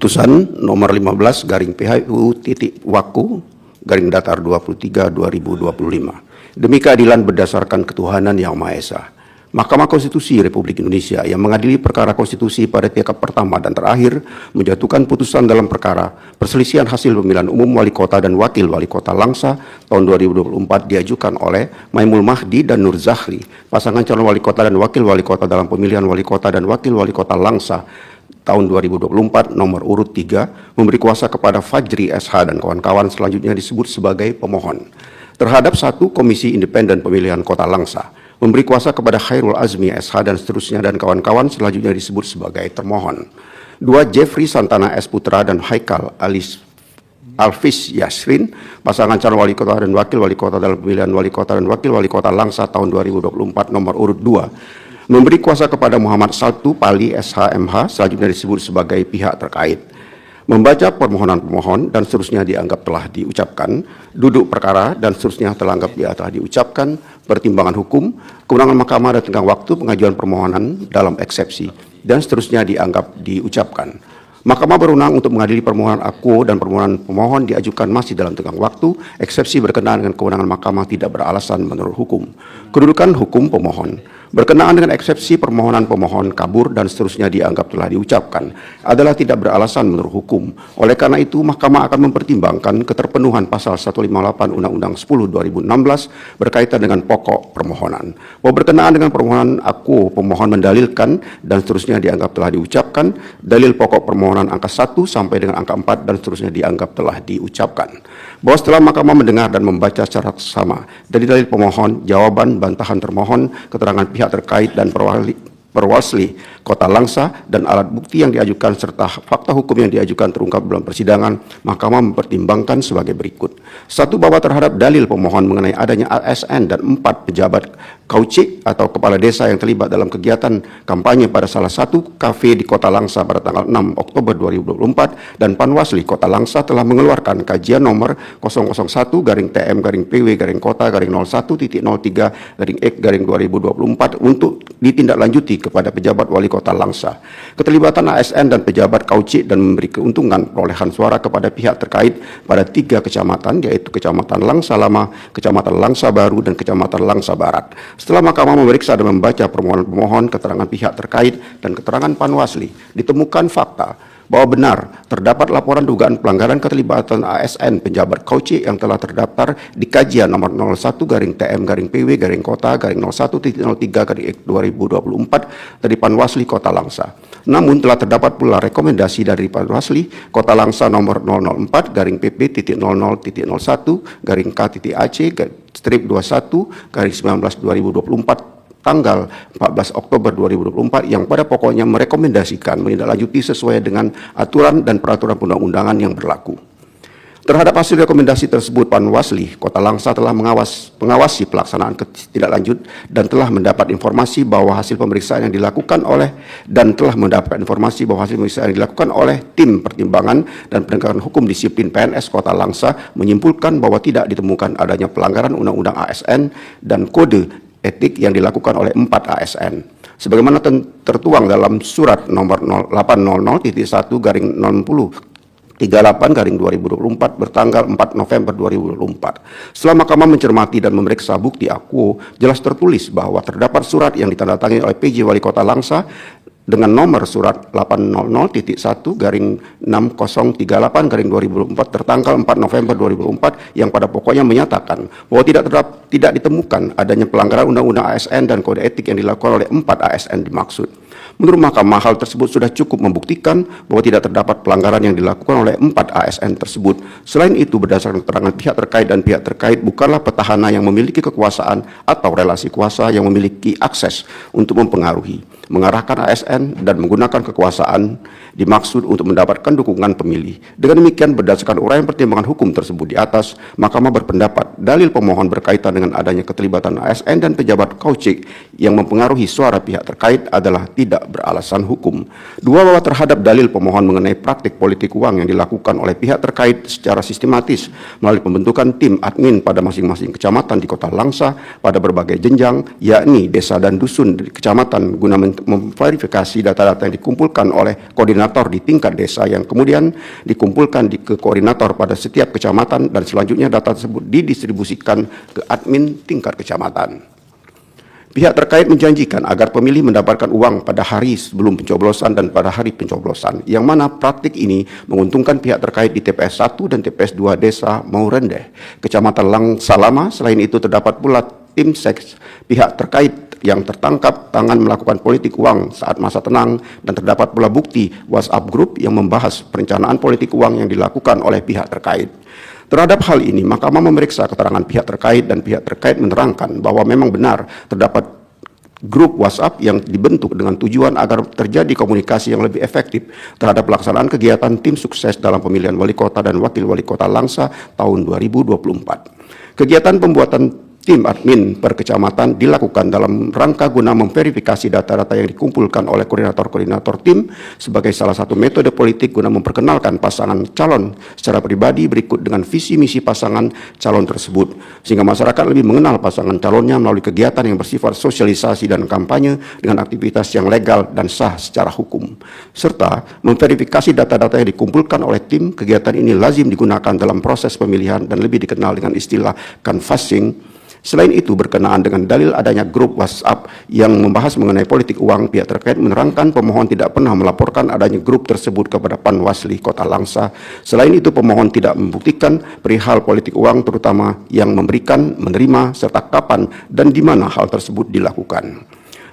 Putusan nomor 15 garing PHU titik Waku garing datar 23/2025. Demi keadilan berdasarkan ketuhanan yang Maha Esa, Mahkamah Konstitusi Republik Indonesia yang mengadili perkara konstitusi pada tingkat pertama dan terakhir menjatuhkan putusan dalam perkara perselisihan hasil pemilihan umum wali kota dan wakil wali kota Langsa tahun 2024 diajukan oleh Maimul Mahdi dan Nur Zahri, pasangan calon wali kota dan wakil wali kota dalam pemilihan wali kota dan wakil wali kota Langsa tahun 2024 nomor urut 3, memberi kuasa kepada Fajri SH dan kawan-kawan selanjutnya disebut sebagai pemohon. Terhadap 1, Komisi Independen Pemilihan Kota Langsa memberi kuasa kepada Khairul Azmi SH dan seterusnya dan kawan-kawan selanjutnya disebut sebagai termohon. 2, Jeffrey Santana S. Putra dan Haikal Alfis Yasrin, pasangan calon wali kota dan wakil wali kota dalam pemilihan wali kota dan wakil wali kota Langsa tahun 2024 nomor urut 2, memberi kuasa kepada Muhammad Saltu Pali SHMH selanjutnya disebut sebagai pihak terkait. Membaca permohonan pemohon dan seterusnya dianggap telah diucapkan, duduk perkara dan seterusnya telah diucapkan, pertimbangan hukum, kewenangan mahkamah dan tenggang waktu pengajuan permohonan dalam eksepsi, dan seterusnya dianggap diucapkan. Mahkamah berwenang untuk mengadili permohonan akuo dan permohonan pemohon diajukan masih dalam tenggang waktu, eksepsi berkenaan dengan kewenangan mahkamah tidak beralasan menurut hukum. Kedudukan hukum pemohon berkenaan dengan eksepsi permohonan pemohon kabur dan seterusnya dianggap telah diucapkan adalah tidak beralasan menurut hukum. Oleh karena itu, Mahkamah akan mempertimbangkan keterpenuhan pasal 158 Undang-Undang 10/2016 berkaitan dengan pokok permohonan. Bahwa berkenaan dengan permohonan akuo, pemohon mendalilkan dan seterusnya dianggap telah diucapkan, dalil pokok permohonan angka 1 sampai dengan angka 4 dan seterusnya dianggap telah diucapkan. Bahwa setelah Mahkamah mendengar dan membaca secara sama dari dalil pemohon, jawaban, bantahan termohon, keterangan pihak terkait dan Perwasli Kota Langsa dan alat bukti yang diajukan serta fakta hukum yang diajukan terungkap dalam persidangan, Mahkamah mempertimbangkan sebagai berikut. 1, bahwa terhadap dalil pemohon mengenai adanya ASN dan 4 pejabat kaucik atau kepala desa yang terlibat dalam kegiatan kampanye pada salah satu kafe di Kota Langsa pada tanggal 6 Oktober 2024 dan Panwasli Kota Langsa telah mengeluarkan kajian nomor 001-PW-01-01.03-2024 untuk ditindaklanjuti kepada pejabat wali kota Langsa. Keterlibatan ASN dan pejabat kaucik dan memberi keuntungan perolehan suara kepada pihak terkait pada 3 kecamatan, yaitu Kecamatan Langsa Lama, Kecamatan Langsa Baru, dan Kecamatan Langsa Barat. Setelah Mahkamah memeriksa dan membaca permohonan pemohon, keterangan pihak terkait, dan keterangan Panwasli, ditemukan fakta bahwa benar terdapat laporan dugaan pelanggaran keterlibatan ASN penjabat kaucik yang telah terdaftar di kajian nomor 01-TM-PW-01.03-2024 dari Panwasli Kota Langsa. Namun telah terdapat pula rekomendasi dari Panwasli Kota Langsa nomor 004-PP.00.1-KT-AC-21-21/19/2024 tanggal 14 Oktober 2024 yang pada pokoknya merekomendasikan menindaklanjuti sesuai dengan aturan dan peraturan perundang-undangan yang berlaku. Terhadap hasil rekomendasi tersebut, Panwasli Kota Langsa telah mengawasi pelaksanaan ketindaklanjut dan telah mendapat informasi bahwa hasil pemeriksaan yang dilakukan oleh tim pertimbangan dan penegakan hukum disiplin PNS Kota Langsa menyimpulkan bahwa tidak ditemukan adanya pelanggaran Undang-Undang ASN dan kode etik yang dilakukan oleh 4 ASN. Sebagaimana tertuang dalam surat nomor 800.1-6038/2024 bertanggal 4 November 2024. Setelah Mahkamah mencermati dan memeriksa bukti akuo, jelas tertulis bahwa terdapat surat yang ditandatangani oleh PJ Wali Kota Langsa dengan nomor surat 800.6038/2024 tertanggal 4 November 2024 yang pada pokoknya menyatakan bahwa tidak ditemukan adanya pelanggaran Undang-Undang ASN dan kode etik yang dilakukan oleh 4 ASN dimaksud. Menurut Mahkamah, hal tersebut sudah cukup membuktikan bahwa tidak terdapat pelanggaran yang dilakukan oleh 4 ASN tersebut. Selain itu, berdasarkan keterangan pihak terkait dan pihak terkait bukanlah petahana yang memiliki kekuasaan atau relasi kuasa yang memiliki akses untuk mempengaruhi, mengarahkan ASN dan menggunakan kekuasaan dimaksud untuk mendapatkan dukungan pemilih. Dengan demikian, berdasarkan uraian pertimbangan hukum tersebut di atas, Mahkamah berpendapat dalil pemohon berkaitan dengan adanya keterlibatan ASN dan pejabat kaucik yang mempengaruhi suara pihak terkait adalah tidak beralasan hukum. 2, bahwa terhadap dalil pemohon mengenai praktik politik uang yang dilakukan oleh pihak terkait secara sistematis melalui pembentukan tim admin pada masing-masing kecamatan di Kota Langsa pada berbagai jenjang, yakni desa dan dusun di kecamatan guna memverifikasi data-data yang dikumpulkan oleh koordinator koordinator di tingkat desa yang kemudian dikumpulkan ke koordinator pada setiap kecamatan dan selanjutnya data tersebut didistribusikan ke admin tingkat kecamatan. Pihak terkait menjanjikan agar pemilih mendapatkan uang pada hari sebelum pencoblosan dan pada hari pencoblosan, yang mana praktik ini menguntungkan pihak terkait di TPS 1 dan TPS 2 Desa Maurendeh, Kecamatan Langsalama. Selain itu terdapat pula tim seks pihak terkait yang tertangkap tangan melakukan politik uang saat masa tenang, dan terdapat pula bukti WhatsApp group yang membahas perencanaan politik uang yang dilakukan oleh pihak terkait. Terhadap hal ini, Mahkamah memeriksa keterangan pihak terkait dan pihak terkait menerangkan bahwa memang benar terdapat grup WhatsApp yang dibentuk dengan tujuan agar terjadi komunikasi yang lebih efektif terhadap pelaksanaan kegiatan tim sukses dalam pemilihan wali kota dan wakil wali kota Langsa tahun 2024. Kegiatan pembuatan tim admin per kecamatan dilakukan dalam rangka guna memverifikasi data-data yang dikumpulkan oleh koordinator-koordinator tim sebagai salah satu metode politik guna memperkenalkan pasangan calon secara pribadi berikut dengan visi misi pasangan calon tersebut, sehingga masyarakat lebih mengenal pasangan calonnya melalui kegiatan yang bersifat sosialisasi dan kampanye dengan aktivitas yang legal dan sah secara hukum, serta memverifikasi data-data yang dikumpulkan oleh tim. Kegiatan ini lazim digunakan dalam proses pemilihan dan lebih dikenal dengan istilah canvassing. Selain itu, berkenaan dengan dalil adanya grup WhatsApp yang membahas mengenai politik uang, pihak terkait menerangkan pemohon tidak pernah melaporkan adanya grup tersebut kepada Panwasli Kota Langsa. Selain itu, pemohon tidak membuktikan perihal politik uang, terutama yang memberikan, menerima, serta kapan dan di mana hal tersebut dilakukan.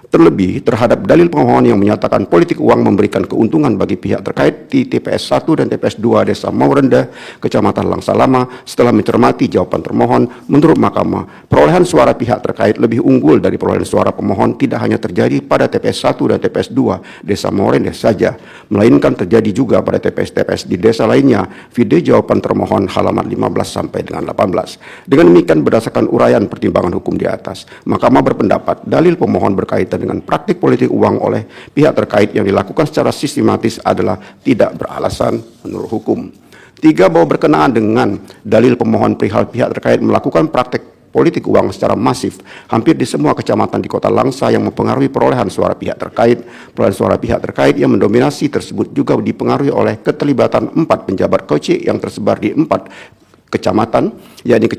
Terlebih, terhadap dalil pemohon yang menyatakan politik uang memberikan keuntungan bagi pihak terkait di TPS 1 dan TPS 2 Desa Maurendeh, Kecamatan Langsalama, setelah mencermati jawaban termohon, menurut Mahkamah, perolehan suara pihak terkait lebih unggul dari perolehan suara pemohon tidak hanya terjadi pada TPS 1 dan TPS 2 Desa Maurendeh saja, melainkan terjadi juga pada TPS-TPS di desa lainnya. Video jawaban termohon halaman 15 sampai dengan 18. Dengan demikian, berdasarkan uraian pertimbangan hukum di atas, Mahkamah berpendapat dalil pemohon berkaitan dengan praktik politik uang oleh pihak terkait yang dilakukan secara sistematis adalah tidak beralasan menurut hukum. 3. Bahwa berkenaan dengan dalil pemohon perihal pihak terkait melakukan praktik politik uang secara masif hampir di semua kecamatan di Kota Langsa yang mempengaruhi perolehan suara pihak terkait. Perolehan suara pihak terkait yang mendominasi tersebut juga dipengaruhi oleh keterlibatan 4 penjabat kocek yang tersebar di 4 kecamatan, yakni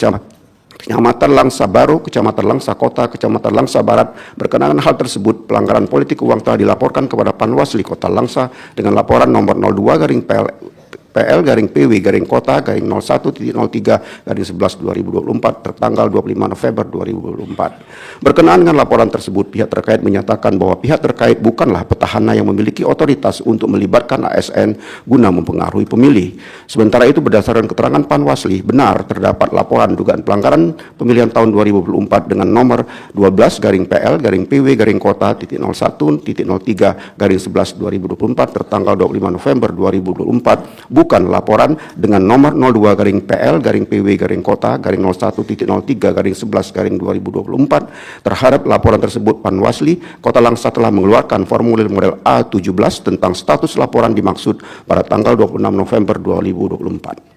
Kecamatan Langsa Baru, Kecamatan Langsa Kota, Kecamatan Langsa Barat. Berkenaan hal tersebut, pelanggaran politik uang telah dilaporkan kepada Panwasli Kota Langsa dengan laporan nomor 02/PL-Kota-01.03/11/2024 tertanggal 25 November 2024. Berkenaan dengan laporan tersebut, pihak terkait menyatakan bahwa pihak terkait bukanlah petahana yang memiliki otoritas untuk melibatkan ASN guna mempengaruhi pemilih. Sementara itu, berdasarkan keterangan Panwasli, benar terdapat laporan dugaan pelanggaran pemilihan tahun 2024 dengan nomor 12/PL-PW-Kota.01.03/11/2024 tertanggal 25 November 2024, bukan laporan dengan nomor 02/PL-PW-Kota.01.03/11/2024. Terhadap laporan tersebut, Panwasli Kota Langsa telah mengeluarkan formulir model A17 tentang status laporan dimaksud pada tanggal 26 November 2024.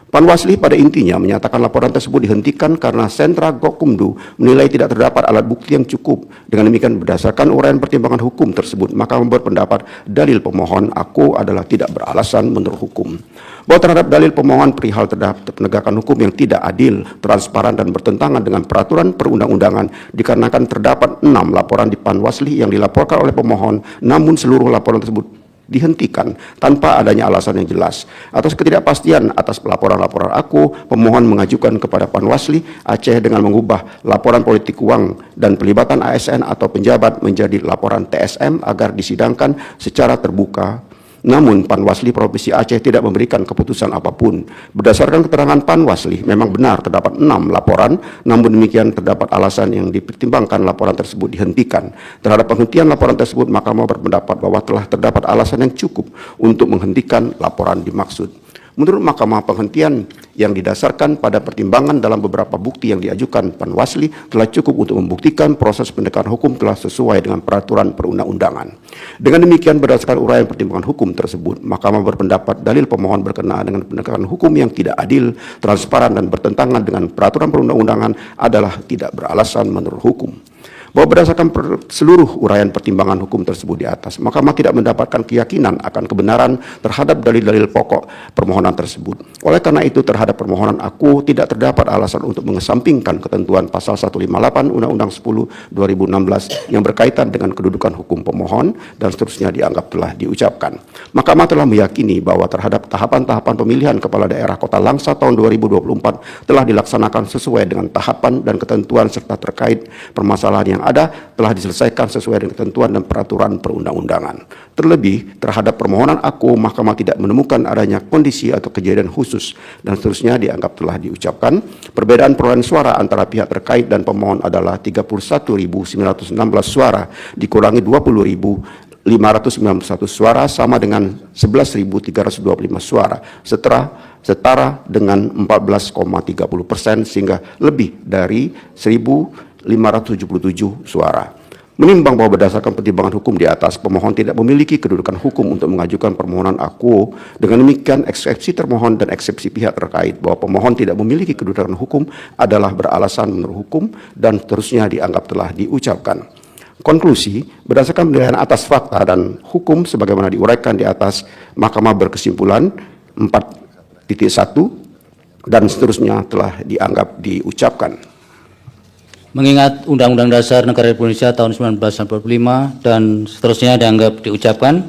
Panwasli pada intinya menyatakan laporan tersebut dihentikan karena Sentra Gakumdu menilai tidak terdapat alat bukti yang cukup. Dengan demikian, berdasarkan uraian pertimbangan hukum tersebut, maka berpendapat dalil pemohon aku adalah tidak beralasan menurut hukum. Bahwa terhadap dalil pemohon perihal terhadap penegakan hukum yang tidak adil, transparan, dan bertentangan dengan peraturan perundang-undangan dikarenakan terdapat 6 laporan di Panwasli yang dilaporkan oleh pemohon, namun seluruh laporan tersebut dihentikan tanpa adanya alasan yang jelas. Atas ketidakpastian atas laporan-laporan aku, pemohon mengajukan kepada Panwasli Aceh dengan mengubah laporan politik uang dan pelibatan ASN atau penjabat menjadi laporan TSM agar disidangkan secara terbuka. Namun, Panwasli Provinsi Aceh tidak memberikan keputusan apapun. Berdasarkan keterangan Panwasli, memang benar terdapat 6 laporan, namun demikian terdapat alasan yang dipertimbangkan laporan tersebut dihentikan. Terhadap penghentian laporan tersebut, Mahkamah berpendapat bahwa telah terdapat alasan yang cukup untuk menghentikan laporan dimaksud. Menurut Mahkamah, penghentian yang didasarkan pada pertimbangan dalam beberapa bukti yang diajukan Panwasli telah cukup untuk membuktikan proses pendekatan hukum telah sesuai dengan peraturan perundang-undangan. Dengan demikian, berdasarkan uraian pertimbangan hukum tersebut, Mahkamah berpendapat dalil pemohon berkenaan dengan pendekatan hukum yang tidak adil, transparan, dan bertentangan dengan peraturan perundang-undangan adalah tidak beralasan menurut hukum. bahwa berdasarkan seluruh uraian pertimbangan hukum tersebut di atas, Mahkamah tidak mendapatkan keyakinan akan kebenaran terhadap dalil-dalil pokok permohonan tersebut. Oleh karena itu, terhadap permohonan aku tidak terdapat alasan untuk mengesampingkan ketentuan pasal 158 Undang-Undang 10 2016 yang berkaitan dengan kedudukan hukum pemohon dan seterusnya dianggap telah diucapkan. Mahkamah telah meyakini bahwa terhadap tahapan-tahapan pemilihan kepala daerah Kota Langsa tahun 2024 telah dilaksanakan sesuai dengan tahapan dan ketentuan serta terkait permasalahan yang ada telah diselesaikan sesuai dengan ketentuan dan peraturan perundang-undangan. Terlebih, terhadap permohonan aku, Mahkamah tidak menemukan adanya kondisi atau kejadian khusus dan seterusnya dianggap telah diucapkan. Perbedaan perolehan suara antara pihak terkait dan pemohon adalah 31.916 suara dikurangi 20.591 suara sama dengan 11.325 suara, setara dengan 14,30% sehingga lebih dari 1.577 suara. Menimbang bahwa berdasarkan pertimbangan hukum di atas, pemohon tidak memiliki kedudukan hukum untuk mengajukan permohonan aku. Dengan demikian, eksepsi termohon dan eksepsi pihak terkait bahwa pemohon tidak memiliki kedudukan hukum adalah beralasan menurut hukum dan seterusnya dianggap telah diucapkan. Konklusi, berdasarkan penilaian atas fakta dan hukum sebagaimana diuraikan di atas, Mahkamah berkesimpulan 4.1 dan seterusnya telah dianggap diucapkan. Mengingat Undang-Undang Dasar Negara Republik Indonesia tahun 1945 dan seterusnya dianggap diucapkan,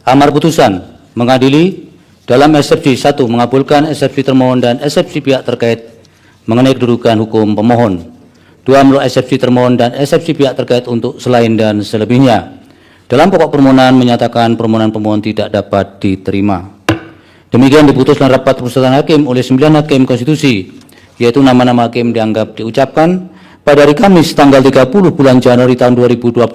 amar putusan mengadili dalam eksepsi 1 mengabulkan eksepsi termohon dan eksepsi pihak terkait mengenai kedudukan hukum pemohon. 2 menurut eksepsi termohon dan eksepsi pihak terkait untuk selain dan selebihnya. Dalam pokok permohonan menyatakan permohonan pemohon tidak dapat diterima. Demikian diputuskan rapat permusyawaratan hakim oleh 9 hakim konstitusi, yaitu nama-nama hakim dianggap diucapkan pada hari Kamis tanggal 30 bulan Januari tahun 2025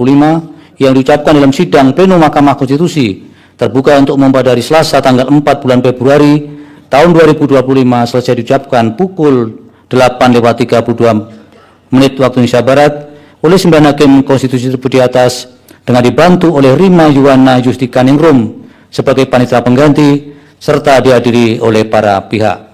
yang diucapkan dalam sidang pleno Mahkamah Konstitusi terbuka untuk umum pada hari Selasa tanggal 4 bulan Februari tahun 2025 selesai diucapkan pukul 8:32 waktu Indonesia Barat oleh 9 hakim konstitusi tersebut di atas dengan dibantu oleh Rima Yuwana Justika Ningrum sebagai panitia pengganti serta dihadiri oleh para pihak.